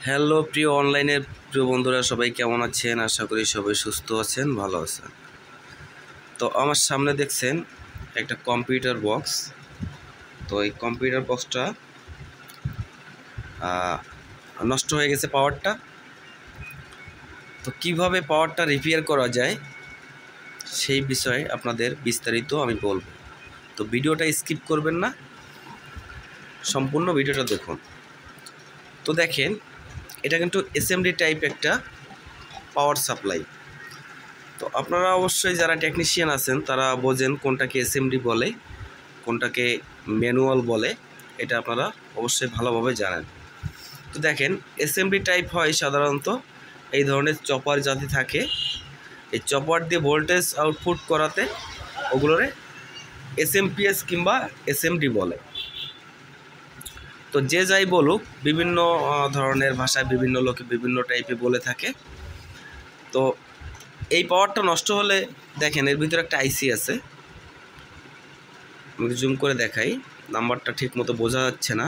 Hello প্রিয় অনলাইনের প্রিয় বন্ধুরা, সবাই কেমন আছেন? আশা করি সবাই সুস্থ আছেন, ভালো আছেন। তো আমার সামনে দেখছেন একটা কম্পিউটার বক্স। তো এই কম্পিউটার বক্সটা নষ্ট হয়ে গেছে পাওয়ারটা। তো কিভাবে পাওয়ারটা রিপেয়ার করা যায় সেই বিষয়ে আপনাদের বিস্তারিত আমি বলবো। তো ভিডিওটা স্কিপ করবেন না, সম্পূর্ণ ভিডিওটা দেখুন। তো দেখেন, এটা কিন্তু এসএমডি টাইপ একটা পাওয়ার সাপ্লাই। তো আপনারা অবশ্যই যারা টেকনিশিয়ান আছেন তারা বোঝেন কোনটাকে এসএমডি বলে, কোনটাকে ম্যানুয়াল বলে, এটা আপনারা অবশ্যই ভালোভাবে জানেন। তো দেখেন, এসএমডি টাইপ হয় সাধারণত এই ধরনের চপার জাতি থাকে। এই চপার দিয়ে ভোল্টেজ আউটপুট করাতে ওগুলোরে এসএমপিএস কিংবা এসএমডি বলে। তো যে যাই বলুক, বিভিন্ন ধরনের ভাষায় বিভিন্ন লোকে বিভিন্ন টাইপে বলে থাকে। তো এই পাওয়ারটা নষ্ট হলে দেখেন এর ভিতরে একটা আইসি আছে, আমি জুম করে দেখাই, নাম্বারটা ঠিক মতো বোঝা যাচ্ছে না।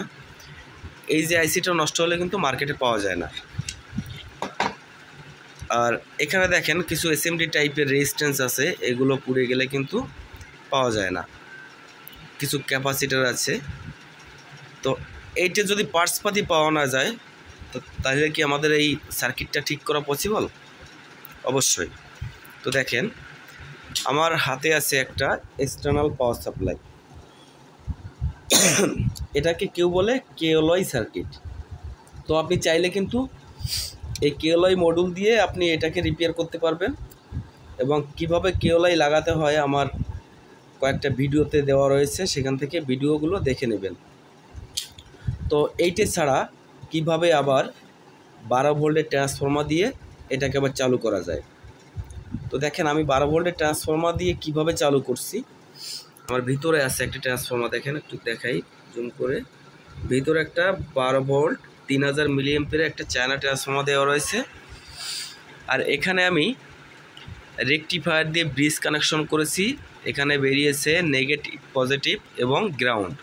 এই যে আইসিটা নষ্ট হলে কিন্তু মার্কেটে পাওয়া যায় না। আর এখানে দেখেন কিছু এসএমডি টাইপের রেজিস্ট্যান্স আছে, এগুলো পুড়ে গেলে কিন্তু পাওয়া যায় না। কিছু ক্যাপাসিটার আছে। তো এইটা যদি পার্টসপাতি পাওয়া না যায় তো তাহলে কি আমাদের এই সার্কিটটা ঠিক করা পসিবল? অবশ্যই। তো দেখেন, আমার হাতে আছে একটা এক্সটার্নাল পাওয়ার সাপ্লাই। এটাকে কেউ বলে কেওলয় সার্কিট। তো আপনি চাইলে কিন্তু এই কেওলয় মডিউল দিয়ে আপনি এটাকে রিপেয়ার করতে পারবেন, এবং কিভাবে কেওলয় লাগাতে হয় আমার কয়েকটা ভিডিওতে দেওয়া রয়েছে, সেখান থেকে ভিডিওগুলো দেখে নেবেন। তো এইটা ছাড়া কিভাবে আবার 12 ভোল্টের ট্রান্সফর্মার দিয়ে এটাকে আবার চালু করা যায়। তো দেখেন, আমি 12 ভোল্টের ট্রান্সফর্মার দিয়ে কিভাবে চালু করছি। আমার ভিতরে আছে একটা ট্রান্সফর্মার, দেখেন একটু দেখাই জুম করে। ভিতরে একটা 12 ভোল্ট 3000 মিলি অ্যাম্পিয়ারের একটা চায়না ট্রান্সফর্মার দেওয়া রয়েছে। আর এখানে আমি রেকটিফায়ার দিয়ে ব্রিজ কানেকশন করেছি। এখানে বেরিয়েছে নেগেটিভ, পজিটিভ এবং গ্রাউন্ড।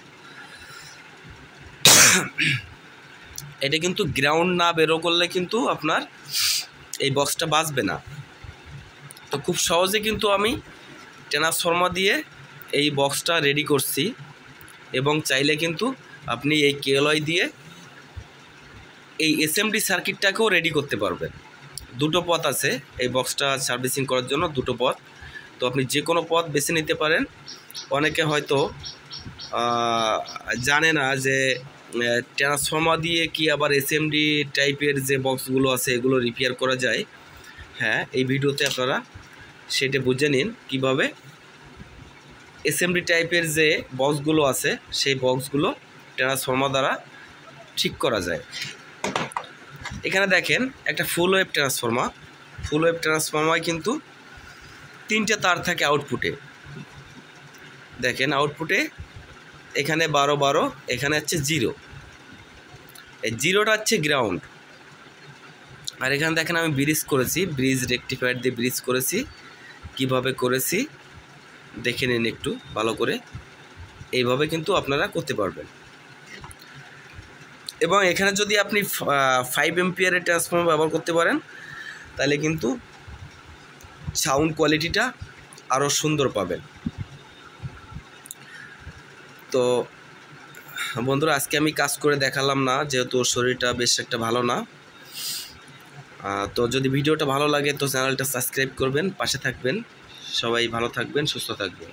এটা কিন্তু গ্রাউন্ড না বেরো করলে কিন্তু আপনার এই বক্সটা বাজবে না। তো খুব সহজে কিন্তু আমি ট্রান্সফর্মার দিয়ে এই বক্সটা রেডি করছি, এবং চাইলে কিন্তু আপনি এই কেওলয় দিয়ে এই এসএমডি সার্কিটটাকেও রেডি করতে পারবেন। দুটো পথ আছে এই বক্সটা সার্ভিসিং করার জন্য, দুটো পথ। তো আপনি যে কোনো পথ বেছে নিতে পারেন। অনেকে হয়তো জানে না যে ট্রান্সফর্মার দিয়ে কি আবার এসএমডি টাইপের যে বক্সগুলো আছে এগুলো রিপেয়ার করা যায়। হ্যাঁ, এই ভিডিওতে আপনারা সেটা বুঝে নিন কীভাবে এসএমডি টাইপের যে বক্সগুলো আছে সেই বক্সগুলো ট্রান্সফর্মার দ্বারা ঠিক করা যায়। এখানে দেখেন একটা ফুল ওয়েভ ট্রান্সফর্মার। ফুল ওয়েভ ট্রান্সফর্মার কিন্তু 3টে তার থাকে আউটপুটে। দেখেন আউটপুটে এখানে 12, এখানে হচ্ছে 0। এই 0টা হচ্ছে গ্রাউন্ড। আর এখানে দেখেন আমি ব্রিজ করেছি, ব্রিজ রেকটিফায়ার দিয়ে ব্রিজ করেছি। কিভাবে করেছি দেখে নিন একটু ভালো করে। এইভাবে কিন্তু আপনারা করতে পারবেন। এবং এখানে যদি আপনি 5 এম্পিয়ারের ট্রান্সফর্মার ব্যবহার করতে পারেন তাহলে কিন্তু সাউন্ড কোয়ালিটিটা আরও সুন্দর পাবেন। তো বন্ধুরা, আজকে আমি কাজ করে দেখালাম না, যেহেতু শরীরটা বেশ একটা ভালো না। তো যদি ভিডিওটা ভালো লাগে তো চ্যানেলটা সাবস্ক্রাইব করবেন, পাশে থাকবেন। সবাই ভালো থাকবেন, সুস্থ থাকবেন।